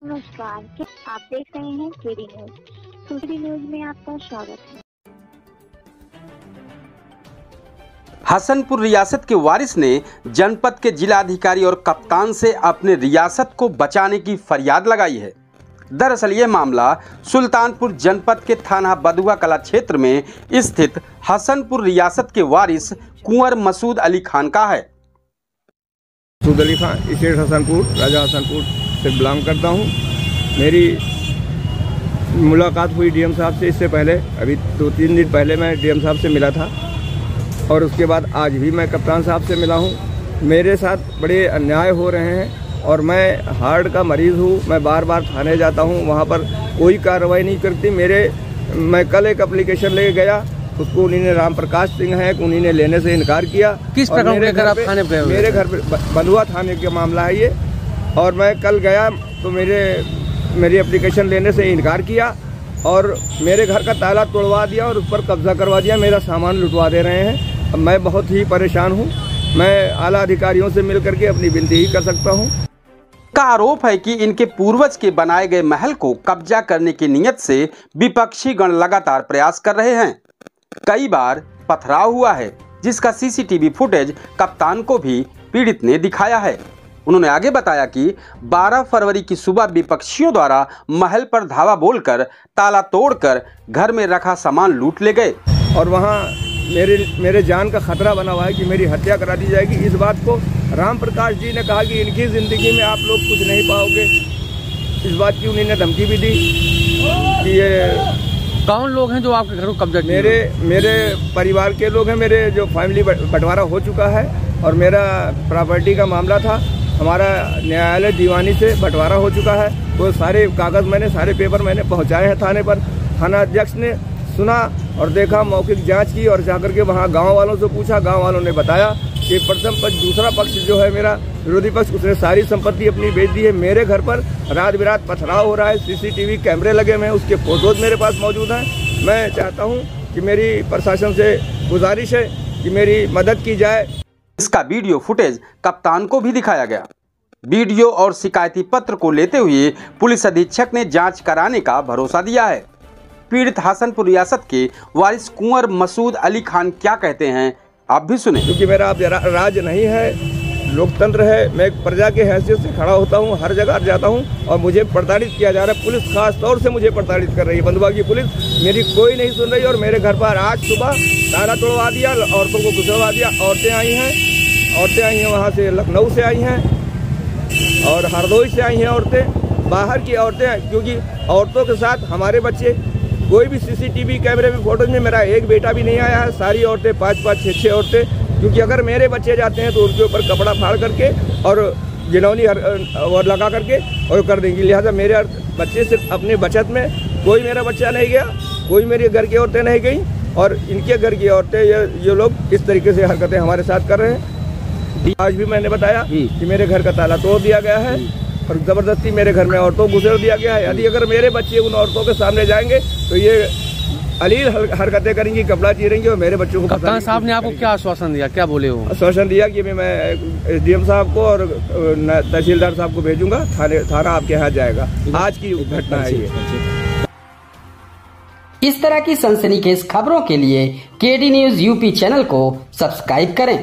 नमस्कार, आप देख रहे हैं केडी न्यूज। केडी न्यूज में आपका स्वागत है। हसनपुर रियासत के वारिस ने जनपद के जिलाधिकारी और कप्तान से अपने रियासत को बचाने की फरियाद लगाई है। दरअसल ये मामला सुल्तानपुर जनपद के थाना बदुआ कला क्षेत्र में स्थित हसनपुर रियासत के वारिस कुंवर मसूद अली खान का है। मसूद अली खान स्टेट हसनपुर, राजा हसनपुर से बिलोंग करता हूँ। मेरी मुलाकात हुई डीएम साहब से इससे पहले, अभी 2-3 दिन पहले मैं डीएम साहब से मिला था और उसके बाद आज भी मैं कप्तान साहब से मिला हूँ। मेरे साथ बड़े अन्याय हो रहे हैं और मैं हार्ट का मरीज़ हूँ। मैं बार बार थाने जाता हूँ, वहाँ पर कोई कार्रवाई नहीं करती। मैं कल एक एप्लीकेशन ले गया, उसको उन्हीं ने, राम प्रकाश सिंह है, उन्हीं ने लेने से इनकार किया। किस प्रकार के घर आप थाने पे? मेरे घर पे बंधुआ थाने का मामला है ये। और मैं कल गया तो मेरी एप्लीकेशन लेने से इनकार किया और मेरे घर का ताला तोड़वा दिया और उस पर कब्जा करवा दिया। मेरा सामान लुटवा दे रहे हैं। मैं बहुत ही परेशान हूँ। मैं आला अधिकारियों से मिल करके अपनी विनती ही कर सकता हूँ। का आरोप है कि इनके पूर्वज के बनाए गए महल को कब्जा करने की नीयत से विपक्षी गण लगातार प्रयास कर रहे हैं। कई बार पथराव हुआ है, जिसका सीसीटीवी फुटेज कप्तान को भी पीड़ित ने दिखाया है। उन्होंने आगे बताया कि 12 फरवरी की सुबह विपक्षियों द्वारा महल पर धावा बोलकर ताला तोड़कर घर में रखा सामान लूट ले गए और वहाँ मेरे जान का खतरा बना हुआ है कि मेरी हत्या करा दी जाएगी। इस बात को राम प्रकाश जी ने कहा कि इनकी ज़िंदगी में आप लोग कुछ नहीं पाओगे। इस बात की उन्होंने धमकी भी दी कि ये कौन लोग हैं जो आपके घर को कब्जा? मेरे परिवार के लोग हैं। मेरे जो फैमिली बंटवारा हो चुका है और मेरा प्रॉपर्टी का मामला था, हमारा न्यायालय दीवानी से बंटवारा हो चुका है। वो सारे कागज़ सारे पेपर मैंने पहुंचाए हैं थाने पर। थाना अध्यक्ष ने सुना और देखा, मौखिक जांच की और जाकर के वहां गांव वालों से पूछा। गांव वालों ने बताया कि प्रथम पक्ष, दूसरा पक्ष जो है मेरा विरोधी पक्ष, उसने सारी संपत्ति अपनी बेच दी है। मेरे घर पर रात बिरात पथराव हो रहा है। सीसीटीवी कैमरे लगे हुए हैं, उसके फोटोज मेरे पास मौजूद हैं। मैं चाहता हूँ कि मेरी प्रशासन से गुजारिश है कि मेरी मदद की जाए। इसका वीडियो फुटेज कप्तान को भी दिखाया गया। वीडियो और शिकायती पत्र को लेते हुए पुलिस अधीक्षक ने जांच कराने का भरोसा दिया है। पीड़ित हसनपुर रियासत के वारिस कुंवर मसूद अली खान क्या कहते हैं, आप भी सुने। क्योंकि मेरा अब राज्य नहीं है, लोकतंत्र है। मैं एक प्रजा के हैसियत से खड़ा होता हूँ, हर जगह जाता हूँ और मुझे प्रताड़ित किया जा रहा है। पुलिस खास तौर से मुझे प्रताड़ित कर रही है। बंधुआ की पुलिस मेरी कोई नहीं सुन रही और मेरे घर पर आज सुबह ताला तोड़वा दिया, औरतों को घुसवा दिया। औरतें आई हैं वहाँ से, लखनऊ से आई हैं और हरदोई से आई हैं औरतें, बाहर की औरतें हैं। क्योंकि औरतों के साथ हमारे बच्चे, कोई भी सीसीटीवी कैमरे में फोटोज में मेरा एक बेटा भी नहीं आया है। सारी औरतें 5-5, 6-6 औरतें। क्योंकि अगर मेरे बच्चे जाते हैं तो उनके ऊपर कपड़ा फाड़ करके और गिनौनी और लगा करके और कर देंगी। लिहाजा मेरे बच्चे सिर्फ अपने बचत में, कोई मेरा बच्चा नहीं गया, कोई मेरे घर की औरतें नहीं गई और इनके घर की औरतें ये लोग इस तरीके से हरकतें हमारे साथ कर रहे हैं। आज भी मैंने बताया कि मेरे घर का ताला तोड़ दिया गया है और जबरदस्ती मेरे घर में औरतों को घुसेड़ दिया गया है। यदि अगर मेरे बच्चे उन औरतों के सामने जाएंगे तो ये अलील हरकतें करेंगी, कपड़ा चीरेंगी और मेरे बच्चों को। कप्तान साहब ने आपको क्या आश्वासन दिया, क्या बोले हो? आश्वासन दिया कि मैं एसडीएम साहब को और तहसीलदार साहब को भेजूंगा, थाना आपके यहाँ जाएगा। आज की घटना है ये। इस तरह की सनसनीखेज खबरों के लिए केडी न्यूज यूपी चैनल को सब्सक्राइब करें।